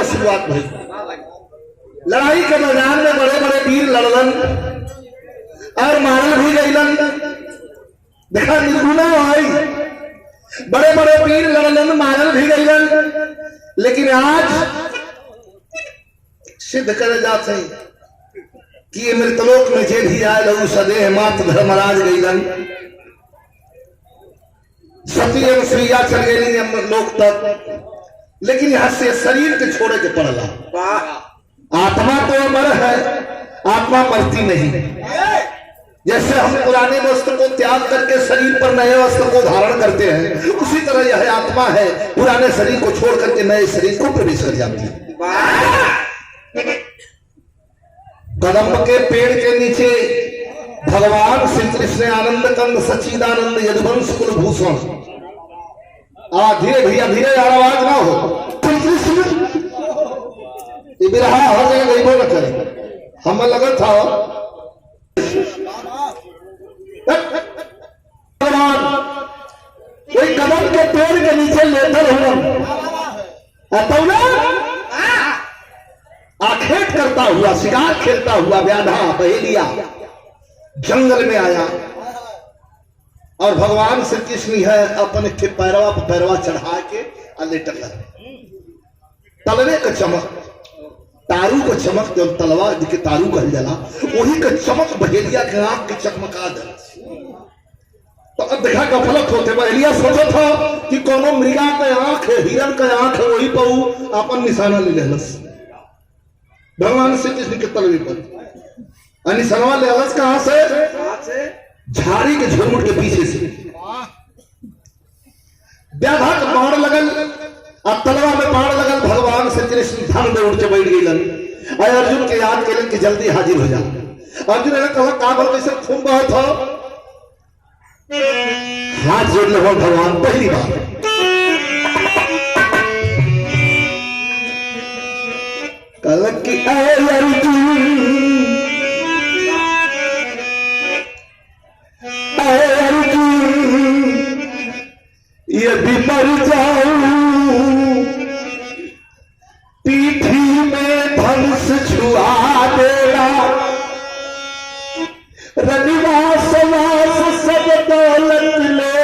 का शुरुआत हुई। लड़ाई के मैदान में बड़े बड़े वीर लड़लन और मारल भी गईलन। देखा निर्गुणा भाई, बड़े बड़े वीर लड़लन मारल भी गईलन, लेकिन आज सिद्ध करे जाते कि ये मृतलोक में जे भी आए लहू सदेह मात्र धर्मराज गईलन। सती एवं श्रीया चल गई लोक तक, लेकिन यहां से शरीर के छोड़े के पड़ला। आत्मा तो अमर है, आत्मा मरती नहीं। जैसे हम पुराने वस्त्र को त्याग करके शरीर पर नए वस्त्र को धारण करते हैं, उसी तरह यह आत्मा है, पुराने शरीर को छोड़ करके नए शरीर को प्रवेश कर जाती है। कदम के पेड़ के नीचे भगवान श्री कृष्ण आनंद कंद सच्चिदानंद यदुवंश कुलभूषण। धीरे भैया धीरे आवाज ना हो, बिरहा हर जगह गई न करे। हम लगा था कोई कदम के पेड़ के नीचे लेकर आखेट करता हुआ, शिकार खेलता हुआ व्याधा बहेलिया जंगल में आया और भगवान श्री कृष्ण है अपने पैरवा पर पैरवा चढ़ा के लेटल। तलवे का चमक, तारू को चमक जो तलवा के तारू कहल जाला, वही का चमक बहेलिया के आंख के चकमका दे। तो अब देखा गफलत होते, बहेलिया सोचा था कि कोनो मृगा का आंख है, हिरण का आंख है, वही पर अपन निशाना ले लेलस भगवान श्री कृष्ण के तलवे पर। निशानवा ले लेलस कहां से? झाड़ी के झुरमुट के पीछे से। व्याधा का बाण लगल और तलवा में बाण लगल। भगवान श्री कृष्ण धन में उठ के बैठ गईलन और अर्जुन के याद केलन कि जल्दी हाजिर हो जा। अर्जुन ने कहा का भर कैसे खून बहत हो? हाथ जोड़ ले भगवान पहली बार। कल की अर्जुन यदि मर जाऊं पीठी में धनुष छुआ देगा, रनिवास वास सब दौलत ले,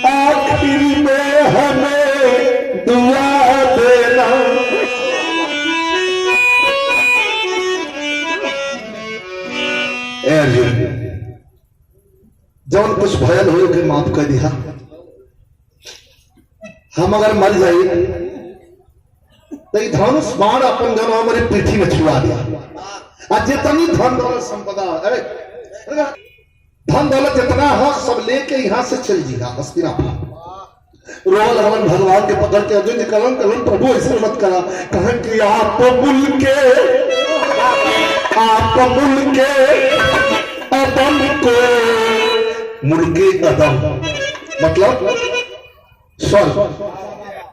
आखिर में हमें दुआ देना। जौन कुछ भयल हो के माफ कर दिया। हम अगर मर जाए तो धनुष बाण अपन जन हमारे पीठी में छुआ दिया। आज जितनी धन दौलत संपदा, अरे धन दौलत जितना हो सब लेके यहां से चल जीगा हस्तिनापुर। रोल हवन भगवान के पकड़ के अर्जुन कलन कलन प्रभु ऐसे मत करा। कहें कि आप बुल के अदम को मुड़के कदम, मतलब स्वर्ग।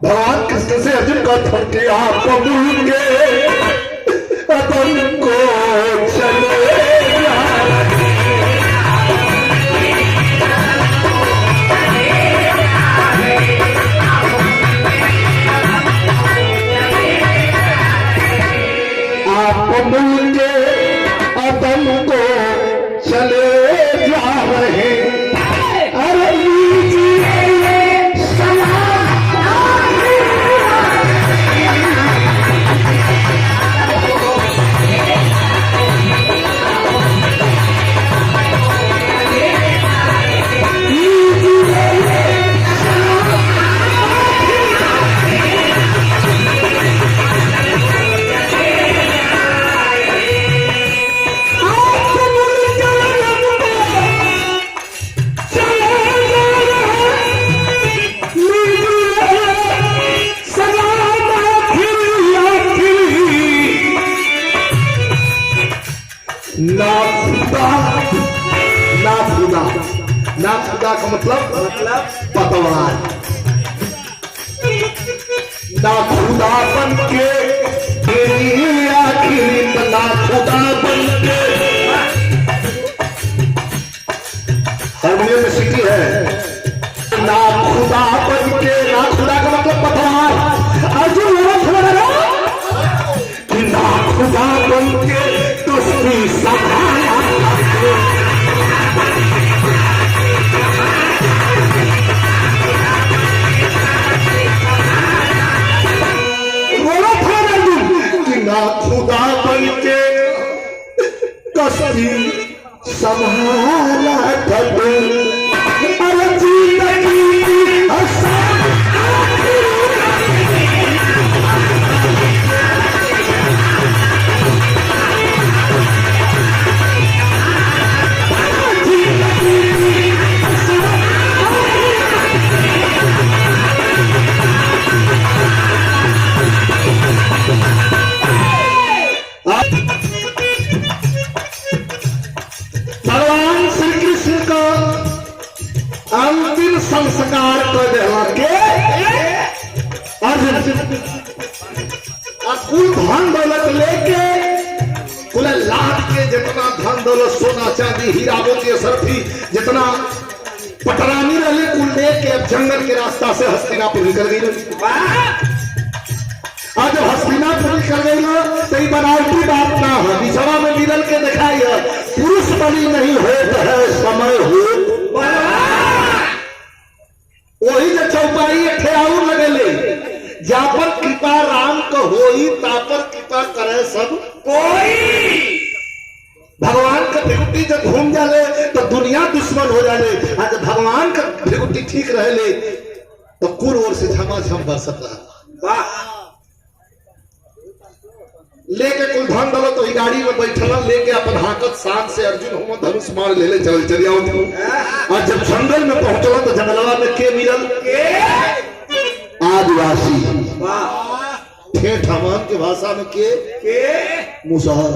भगवान कृष्ण से अर्जुन का थके आपको मुड़के कदम को चले आप मुड़के कदम को चले जा रहे। ना खुदा का मतलब पतवार। ना खुदा बन के आखिर ना खुदा बन के। हारमोनियम में सीटी है। ना खुदा बन के, ना खुदा का मतलब पतवार। जिंदगी संभाला अरे जिंदगी भगवान श्री कृष्ण का अंतिम संस्कार कर देला के अर्जुन कुल धन दौलत लेके कुल लाख के जितना धन दौलत सोना चांदी हीरा मोती सरफी जितना पटरानी रहे कुल लेके जंगल के रास्ता से हस्तिनापुर निकल गई। आज जब हस्तिनापुर निकल गई ना तो ये बनावटी बात ना है, बिछड़ा में मिलल के दिखाई है पुरुष बलि नहीं होता है समय हो वही जो चौपाई ठेराऊ लगेले जा पर कृपा राम का होई ता पर कृपा करे सब कोई। भगवान का भृगुटी जब घूम जाले तो दुनिया दुश्मन हो जाले, आज भगवान का भृगुटी ठीक रहे तो कुल ओर से झमाझम बरसत रहा। लेके कुल धन दौलत तो गाड़ी में बैठल लेके अपन हाकत शान से अर्जुन हो धनुष मार ले चल आओ। और जब जंगल में पहुंचल तो जंगलवा में के मिलल आदिवासी ठेठ हमान के भाषा में के मुसहर।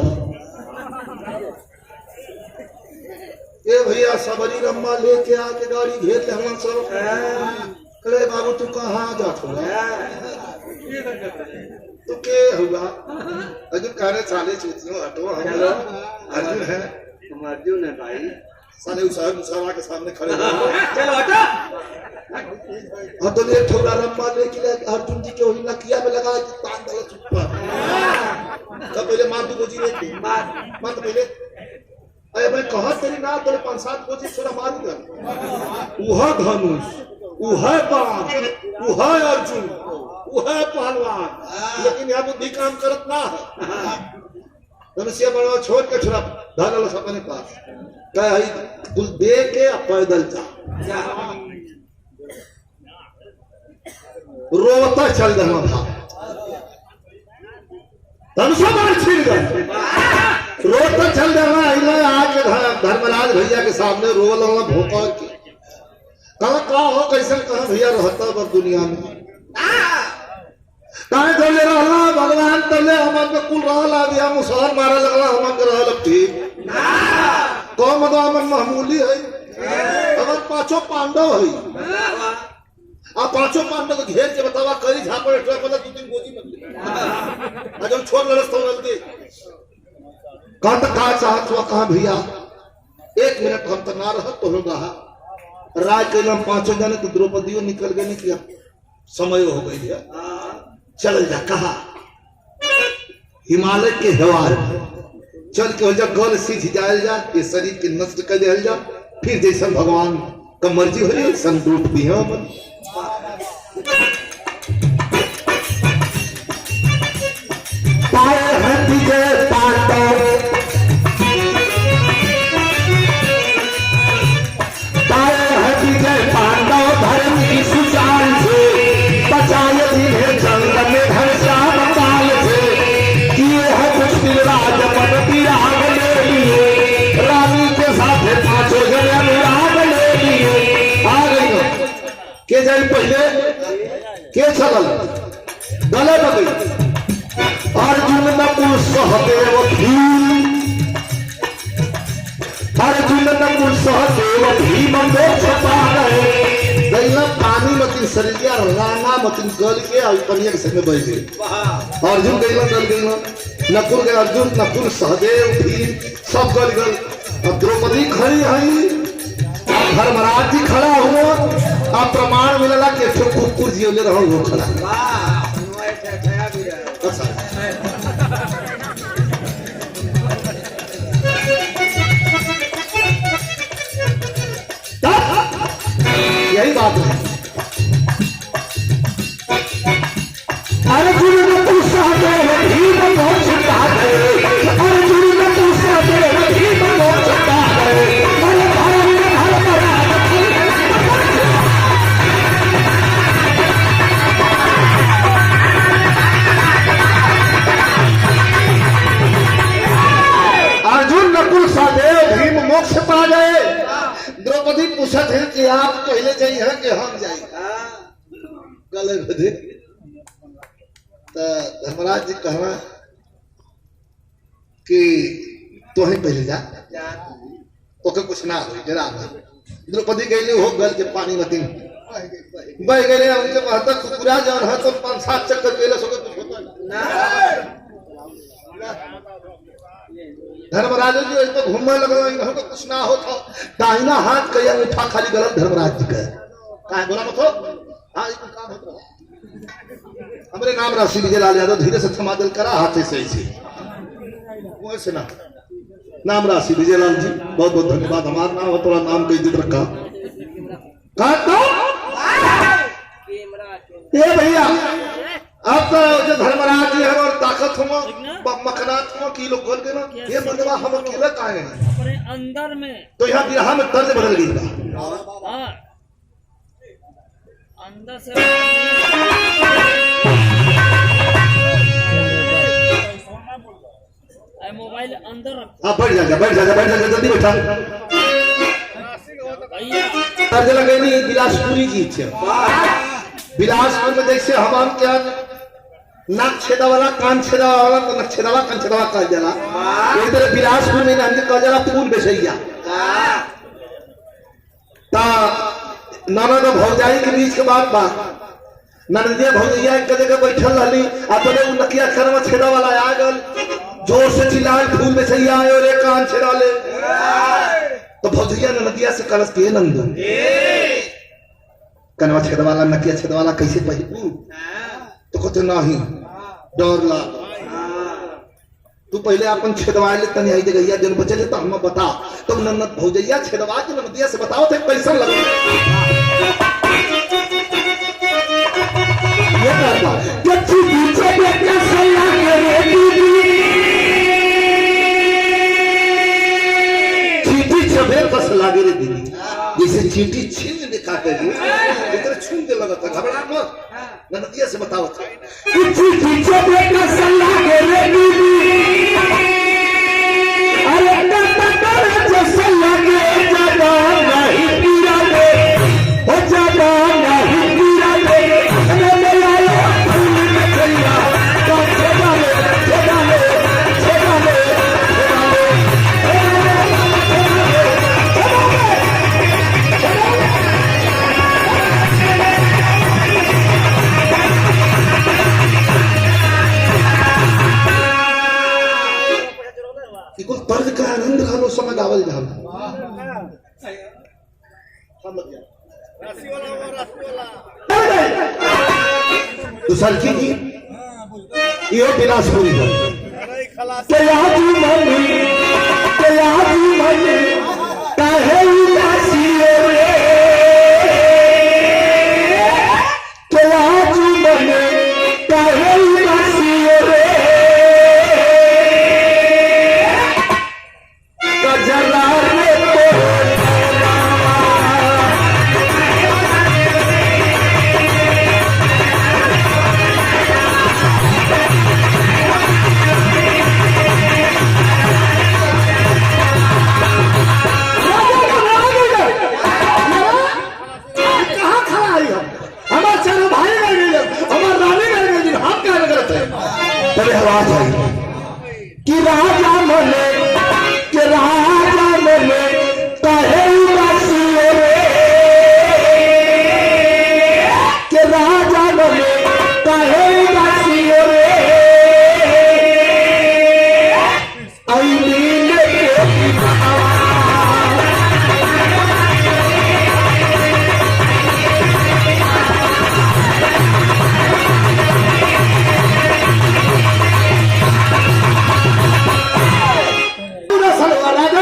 ए भैया सबरी रम्मा लेके आके गाड़ी घेर ले हम सब कहे बाबू तू कहाँ जात हो तो के हुआ अर्जुन कहने चाले चूतियों हटो हम अर्जुन है तुम अर्जुन है भाई साले मुसहरा के सामने खड़े चलो हटो। और तो एक ठोड़ा रम्मा लेके अर्जुन जी के वही नकिया में लगा तान दला चुप्पा तब पहले मार दू गोजी लेके मार तो पहले अरे भाई कहा तेरी ना तेरे 5-7 गोजी छोड़ा मारूंगा वह धनुष वह बाण वह अर्जुन वह पहलवान लेकिन यहाँ बुद्धि काम करत ना है। धनुष्य बड़ा छोड़ के छोड़ा धरल अपने पास कहे कुल दे के पैदल जा रोता चल रहा था धनुष्य बड़ा छिड़ गए रोता चल रहा आके धर्मराज भैया के सामने रोल भोपा के कहा का हो कैसे कहा भैया रहता बस दुनिया में कहा चले रहा भगवान तले हमन के कुल रहा दिया मुसहर मारे लगला हमन के रहल ठीक कौन मन मामूली है अगर 5 पांडव है आ 5 पांडव को घेर के बतावा करी झापड़ एटवा पता 2-3 गोजी मत जब छोड़ लड़स तो गलती कहा का चाहत हुआ कहा भैया 1 मिनट हम तो ना रह तो होगा राज के हम 5 जने तो द्रौपदी निकल गए नहीं किया समय हो गई है चल जा कहा हिमालय के हेवार चल के हो जा गल सीध जायल जा ये शरीर के नष्ट कर दिया जा फिर जैसा भगवान का मर्जी हो संदूप भी है पाए हैं विजय पांडव पांडव धर्म की सुचान से बचाए जिन्हें जंग में घनश्याम काल से किए है मुश्किल राजपद विराग ले लिए रानी के साथ 5 जने अनुराग ले लिए आ गई के जाए पहले के चलल गले बगई अर्जुन नकुल सहदेव भीम अर्जुन नकुल सहदेव भीम छपा गए पानी मतिन सरिया राना मतिन गल के पनिया के संग बह गए अर्जुन गइल गल गइल नकुल के अर्जुन नकुल सहदेव भीम सब गल गल अब द्रौपदी खड़ी हई धर्मराज जी खड़ा हुआ अब प्रमाण मिलला के कुकुर जीवले रहो वो खड़ा यही बात है अर्जुन ने पूछा भीम छुपा गए अर्जुन ने पूछा भीम जाई है कि हम जाई गले बदे तो धर्मराज जी कहना कि तो ही पहले जा ओके कुछ ना हो जरा द्रौपदी गई हो गल के पानी मती बह गए उनके कहता कुकुरा जौन है तो 5-7 चक्कर पहले सो कुछ होता ना धर्मराज जी इस पर घूमने लगा इनको तो कुछ ना हो था दाहिना हाथ कया उठा खाली गलत धर्मराज जी का काहे बोला मत हो हां ये काम होत रहा हमरे नाम राशि विजय लाल यादव धीरे से थमा दिल करा हाथ से ऐसे वो से ना नाम राशि विजय लाल जी बहुत बहुत धन्यवाद हमारा नाम हो थोड़ा नाम का इज्जत रखा कहा तो ये भैया अब तो जो धर्मराज जी है और ताकत हो मखनात हो की लोग बोल देना ये बंदवा हम अकेले काहे हैं अपने अंदर में तो यहाँ बिरहा में तर्ज बदल गई बा हाँ अंदर से मोबाइल अंदर रखो आप बैठ जा जल्दी बैठा भैया तर्ज लगे नहीं बिलासपुरी गीत है बिलासपुर में जैसे हमाम क्या नाक छेदा वाला कान छेदा वाला तो नक छेदा वाला कान छेदा वाला कह जाला एक तरह बिलासपुर में हमके कह जाला फूल बेचैया ता नाना तो भौजाई के बीच के बात ननदिया भौजैया एक जगह बैठल रहली अपने उ नकिया खरवा छेदा वाला आ गल जोर से चिल्लाए फूल बेचैया आयो रे कान छेदा ले तो भौजैया ननदिया से कलस के नंदू कनवा छेद वाला नकिया छेद वाला कैसे पहिबू तो कहते नहीं डर ला तू पहले अपन छेदवा ले तनी आई गैया जन बचे ले तो हम बता तुम नन्नत भौजैया छेदवा के नदिया से बताओ थे कैसन लगे ये करता कच्ची पीछे बेटा सल्ला के रे दीदी चीटी छबे कस लागे रे दीदी जैसे चीटी छीन दे काटे इधर छून दे लगा था घबरा मत नदिया से बताओ कच्ची पीछे बेटा सल्ला के रे दीदी अरे टकर जो सल्ला के जगा नहीं पीरा दे हो जगा नहीं पीरा दे अरे लालो फूल में चलिया तो छेदा ले कुल तर्ज का आनंद रहलो समझ आवल जाम तो सलकी जी यो बिलासपुरी है तयाजी मन काहे उदासी रे तयाजी मन काहे उदासी रे कि राजा मने काहे उदासी रे कि राजा मने काहे उदासी रे आई नीले राजा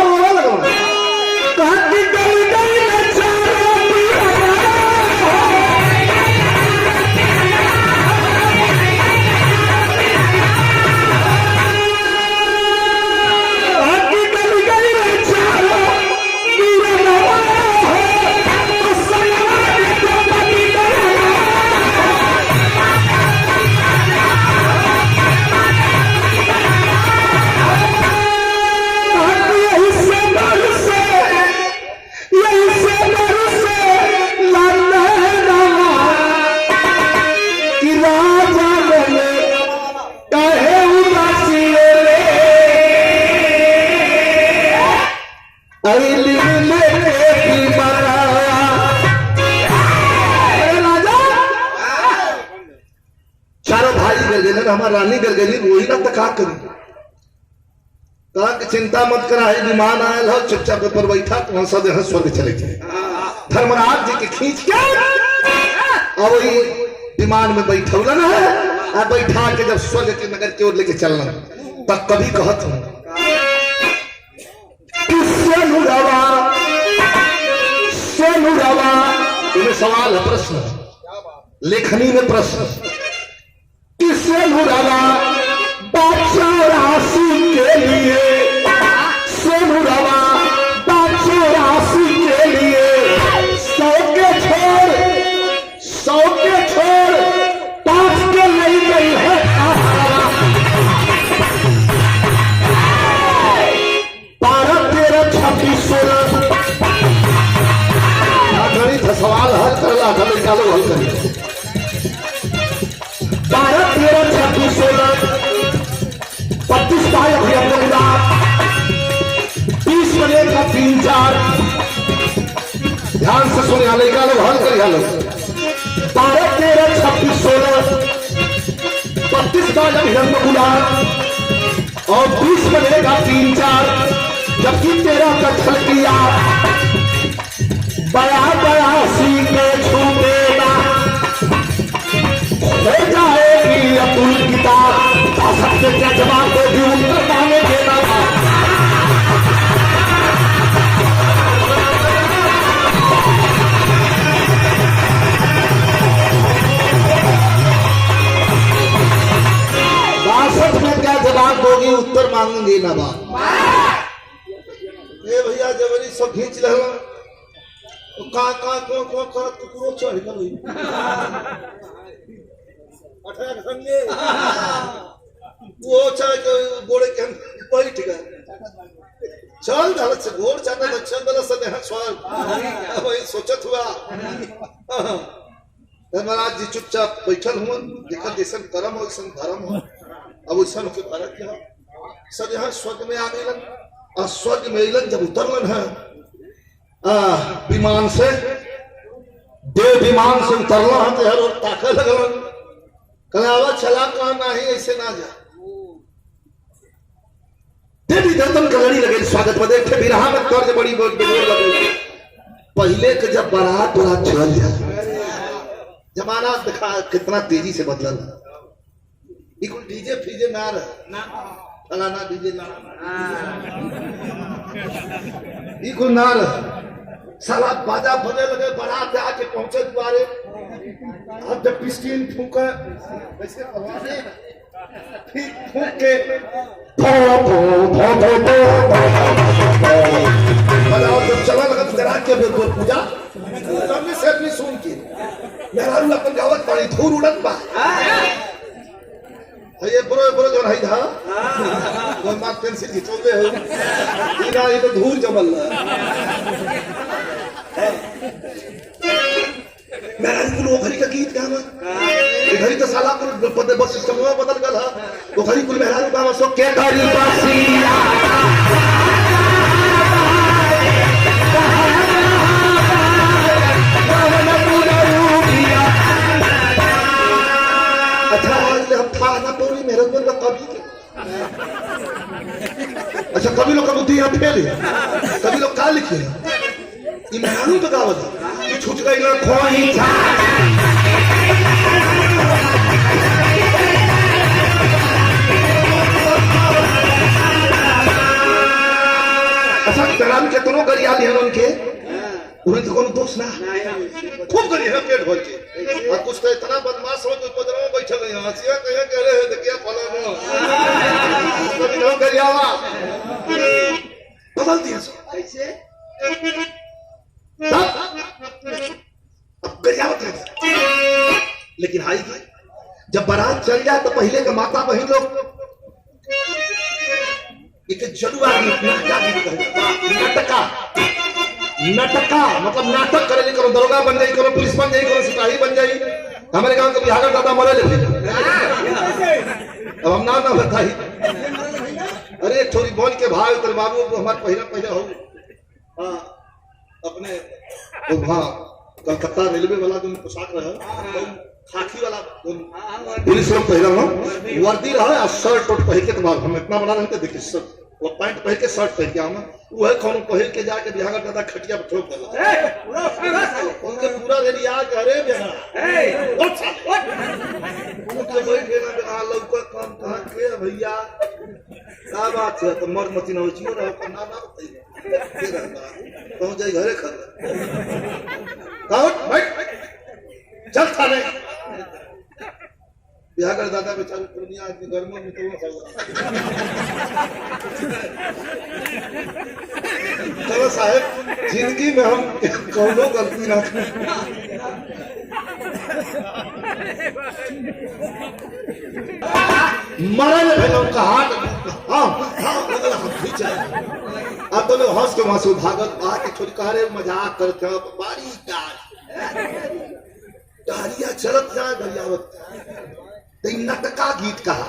चारों भाई गिर गए, हमारा रानी गिर गई, वही ना तो का करी। कहा कि चिंता मत करा, है विमान आयल हो, चुपचाप ऊपर बैठा, तो सब यहाँ स्वर्ग चले गए। धर्मराज जी के खींच के और वही विमान में बैठौलन है, और बैठा के जब स्वर्ग के नगर की ओर लेके चलना, तब कभी कहत हूं तुम्हें सवाल है, प्रश्न लेखनी में प्रश्न, किससे मुरादा बादशाह राशि के लिए, सोनुरावा बादशाह राशि के लिए 100 के छोड़ 5 के नहीं गई है। 12, 13, 26, 16 सवाल हल कर ला था, निकालो हल करिए। 12, 13, 26, 16 25 का अभियंता, 20 बनेगा 3, 4। ध्यान से सुने, निकालो हल करिए। 12, 13, 26, 16 25 का अभियंता और 20 बनेगा 3, 4। जबकि 13 का छल किया, बड़ा बड़ा सी के छूटेगा, हो जाएगी अतुल किताब, सबसे क्या जवाब को भी उत्तर मांगे देना। बासठ में क्या जवाब दोगी, उत्तर मांगेंगे ना बाप। ये भैया जबरी सब खींच रहे कुकुरो चढ़ गई वो चाहे गोड़े के बैठ गए, चल धड़क से घोड़ चाहता दक्षिण बरस से देहा स्वर्ग। वही सोचत हुआ धर्मराज जी चुपचाप बैठल हुआ, देखा जैसन कर्म हो वैसन धर्म हो। अब वैसन के फर्क क्या सब यहाँ स्वर्ग में आ गए, और स्वर्ग में अलन जब उतरलन है विमान से, देव विमान से उतरना है तो हर और ताके लगलन, कलावा चला कहा नहीं, ऐसे ना जा। देवी देवतन का लड़ी लगे स्वागत में, देखे बिरहा में तर्ज बड़ी लगे। पहले के जब बारात बारात चल जाए, जमाना दिखा कितना तेजी से बदल, डीजे फीजे ना रहे, फलाना डीजे ना रहे, साला बाजा बजे लगे, बारात आके पहुंचे द्वारे। अब जब पिस्टीन फूका वैसे फूक के जब चला लगा जरा के पूजा सामने से अपनी सुन के मेरा अपन गावत पानी धूल उड़त बा, ये बरो जो रही था वो मार पेंसिल खिंचोते हो, ये तो धूल जमल मेरा कुल घरी का गीत गाना, घरी तो साला कुल बस सिस्टम बदल गया, वो घरी कुल मेहरारू गावा सो के घरी बासिया अच्छा आज हम था ना पूरी मेरे को तो कभी के अच्छा कभी लोग का बुद्धि यहाँ फेल है, कभी लोग का लिखे ये मेहरारू तो गावत है, छूट गई ना खोई था। अच्छा मेहरारू के दोनों गरिया लिहन उनके, उन्हें तो कोनो दोष ना, खूब गरिया पेट भर के, और कुछ तो इतना बदमाश हो तो पदरों में बैठे गए हंसिया कहीं कह रहे हैं देखिए फलाना कभी ना गरियावा बदल दिया सो कैसे अब गरियावत है। लेकिन हाई जब बारात चल जाए तो पहले का माता बहन लोग एक जलुआ नाटका मतलब नाटक करे, करो दरोगा बन जाए, करो पुलिस बन जाए, करो सिपाही बन जाए। हमारे गांव के बिहार दादा मरे ले, अब हम ना बताई। अरे थोड़ी बोल के भाई तेरे बाबू को हमारे पहले हो अपने हाँ कलकत्ता रेलवे वाला जो पोशाक रहा खाकी वाला पुलिस लोग पहले हो वर्दी रहा और शर्ट उट पहन के तुम्हारा हम इतना बना रहे थे देखिए शर्ट वो पैंट पहन के शर्ट पहन के आना वो है कौन पहन के जाके बिहार दादा खटिया पर ठोक देला उनके पूरा रेडिया करे बेना उनके बैठे ना बिना लौका काम कहां के भैया का बात है तो मर्द मती न होचियो रहो को ना बताइए पहुंच जाए घरे खा काउट बैठ चल थाने बिहार दादा बेचारे दुनिया आदमी गर्मों में तो चलो साहब जिंदगी में हम कौनो गलती ना मरल भेलों का हाथ हाँ लगल हम खींचा अब तो लोग हंस के वहां से भागत बाहर के छोड़ कह रहे मजाक करते हो बारी डालिया चलत जाए बरियावत नटका गीत कहा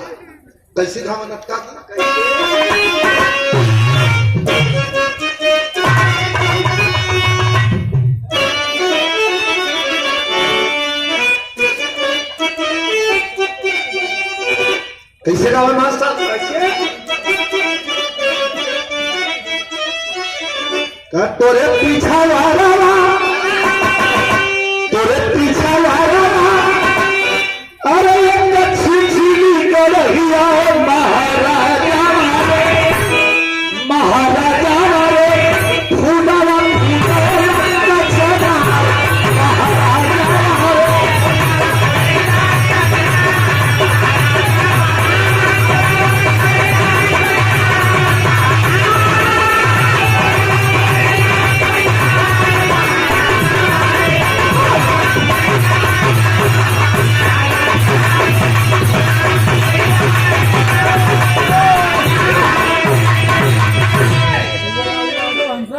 कैसे गाँव नटका गीत कैसे गाँव मास्टर तोरे पीछा वाला तोरे पीछा वाला अरे महाराजा महाराजा फूलवा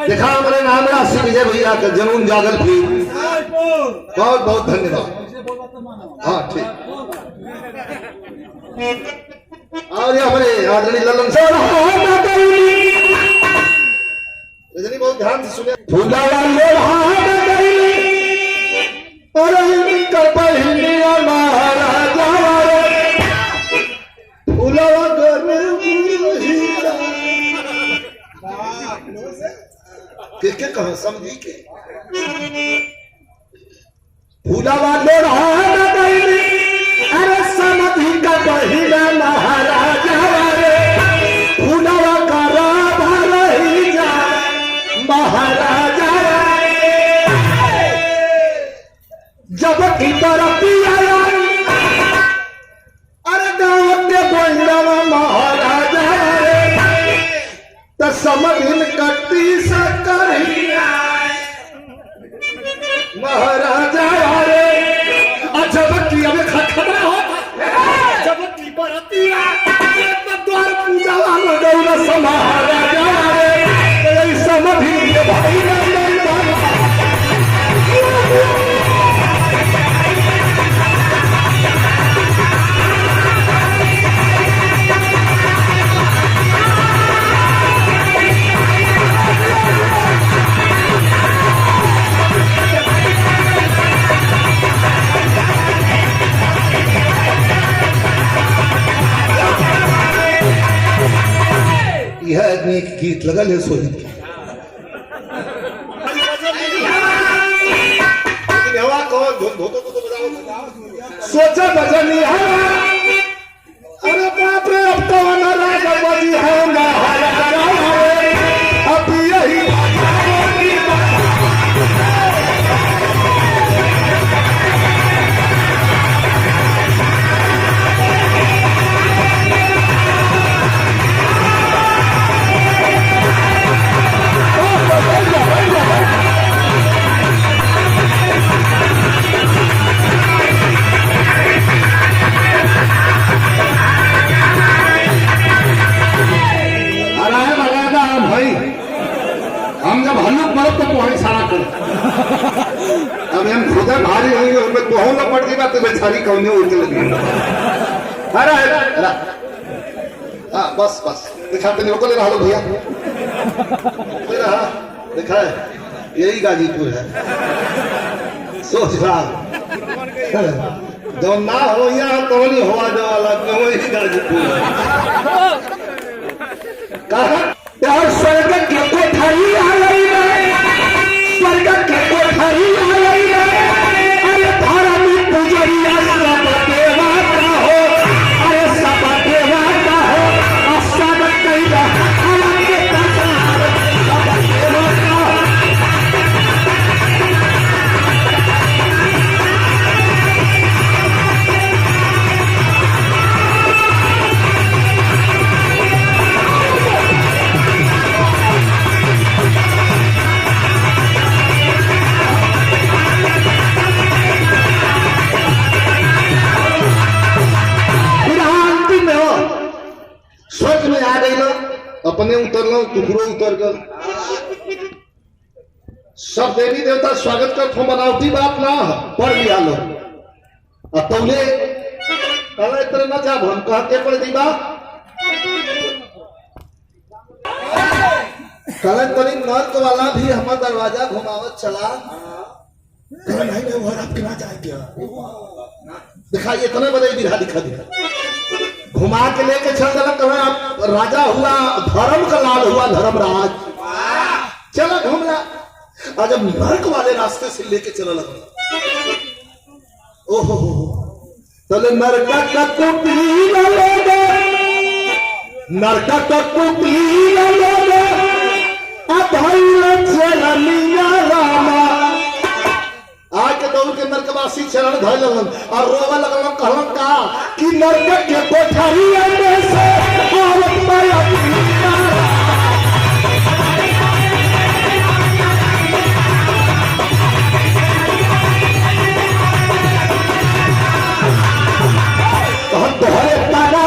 देखा हमारे नाम राशि विजय भैया का जनून जागल भी बहुत बहुत धन्यवाद। हाँ ठीक और ये हमारे आदरणीय ललन रजनी बहुत ध्यान से सुने फूला के कहा समझी के फूलावा अरे समझी का बहिना महाराजा फूलावा का राधा रही जा महाराजा जब की तरफ आया अरे गाँव के बहिना महाराजा तो समझ कट्टी से महाराजा जब की अब खतरा होता जब की बरतिया द्वार पूजा वाला गौर महाराजा समझी भाई यह आदमी एक गीत लगल है सोहित की हवा कहो धोतो तो बजाओ सोचा भजनी है अरे बाप रे अब तो राजा बजी है महाराजा अब यही अब हम खुदा भारी होंगे उनमें तो ना पड़ गई बात तो बेचारी कौन उड़ने लगी अरे हाँ बस बस दिखाते नहीं को ले रहा भैया ले रहा दिखा है यही गाजीपुर है सोच रहा जो ना हो यहाँ तो नहीं हुआ जो वाला क्यों ही गाजीपुर कहा यार स्वर्ग के कोठारी आ गई स्वर्ग के कोठारी आ गई अरे धारा में पुजरिया सब देवा का हो अरे सब देवा का हो और सब कैला के कसार सब देवा का स्वर्ग में आ गई ना अपने उतरना टुकड़ो उतर गल सब देवी देवता स्वागत कर बनावटी बात ना पढ़ लिया लो तौले कहला इतना ना जा हम कहते पड़ दी बात कहला तनी नर्क वाला भी हमारा दरवाजा घुमावत चला कहला नहीं वो आपके ना जाए क्या दिखाइए इतने बड़े बिरहा दिखा घुमा के लेके चल चला कहा आप राजा हुआ धर्म का लाल हुआ धर्मराज चला घूमला और जब नरक वाले रास्ते से लेके चला लगा ओहो तले नरक का कुपी न लोगे नरक का कुपी न लोगे अधैल चलनिया रामा आके दौड़ के नरकवासी चरण धर लगन और रोवा लगन कहलन का कि नरक के कोठरी में से औरत माया तोहरे ताना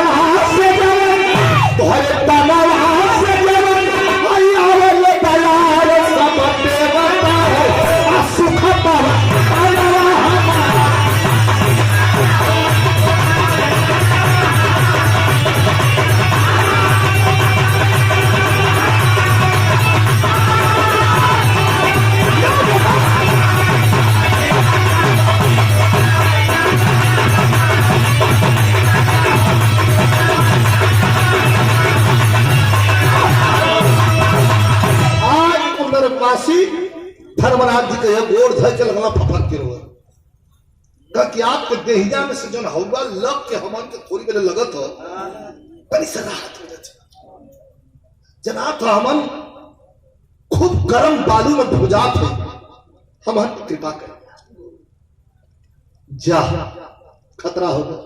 से जवन तोहरे ताना से जवन आई आवल दयाल सब देवता है सुख पावा धर्मराज जी के गोड़ धर के लगना फफक के रोए का कि आपके देहिया में से जो हवा लग के हमन के थोड़ी बेले लगत हो बड़ी सराहत हो जाती जनाब तो हमन खूब गर्म बालू में भुजात हो हमन की कृपा कर जा खतरा होगा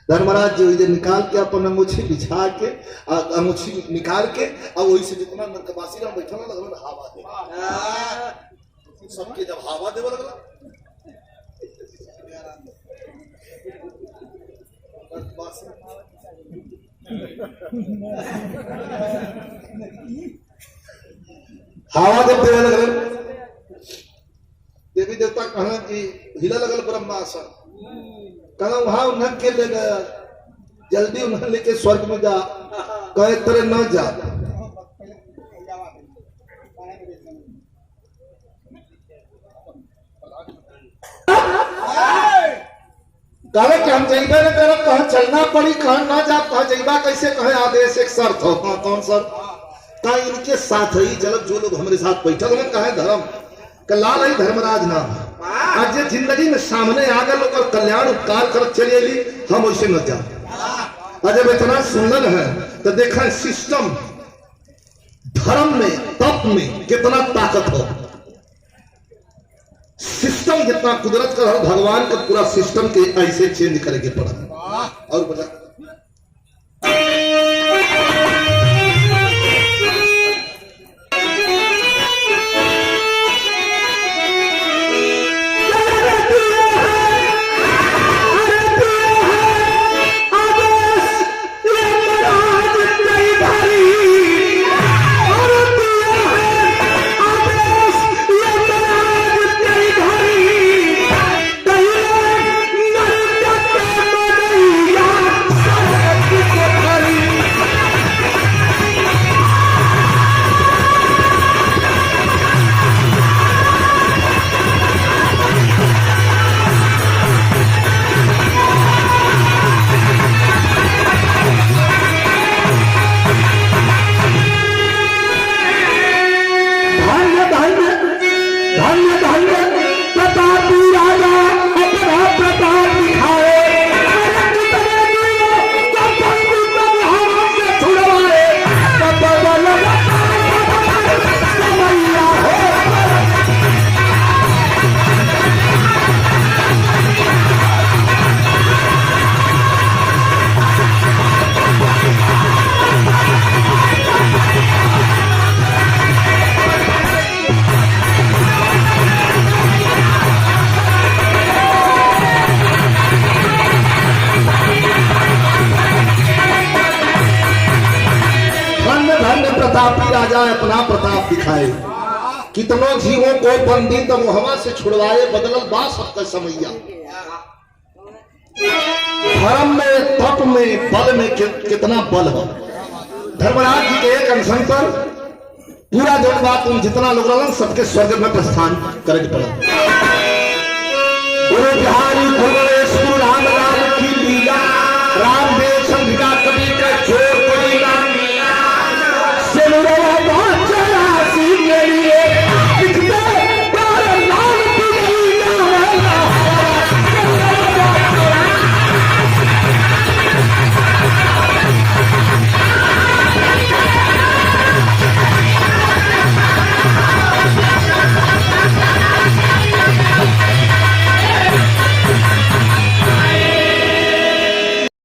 धर्मराज जी इधर निकाल के अपन अंगूठी बिछा के अंगूठी निकाल के और वही से जितना नरकवासी रहा बैठा ना लगल हवा दे सबके जब हवा देव लगला हवा जब देवे लगल देवी देवता कहना कि हिला लगल ब्रह्मासन कहना वहां उन्हें के ले गया जल्दी उन्हें लेके स्वर्ग में जा कहे तेरे न जा कहे कि हम जइबे न करब कहाँ चलना पड़ी कहाँ ना जा कहाँ जइबा कैसे कहे आदेश एक शर्त हो कौन शर्त का इनके साथ ही चलब जो लोग हमारे साथ बैठल हैं कहे धर्म का लाल है धर्मराज नाम आज ये जिंदगी में सामने आ गए लोग और कल्याण उपकार कर चली अली हम वैसे न जा जब इतना सुंदर है तो देखा सिस्टम धर्म में तप में कितना ताकत हो सिस्टम जितना कुदरत का हो भगवान का पूरा सिस्टम के ऐसे चेंज करेंगे पड़ा और बता राजा अपना प्रताप दिखाए, कितनों जीवों को बंदी तमुहवा से छुड़वाए, बदलल बा सबका समैया। धर्म में, तप में, बल में कितना बल है। धर्मराज जी के एक अनशन पर पूरा जन बात उन जितना लोग रहन सबके स्वर्ग में प्रस्थान करे पड़े। गुरु बिहारी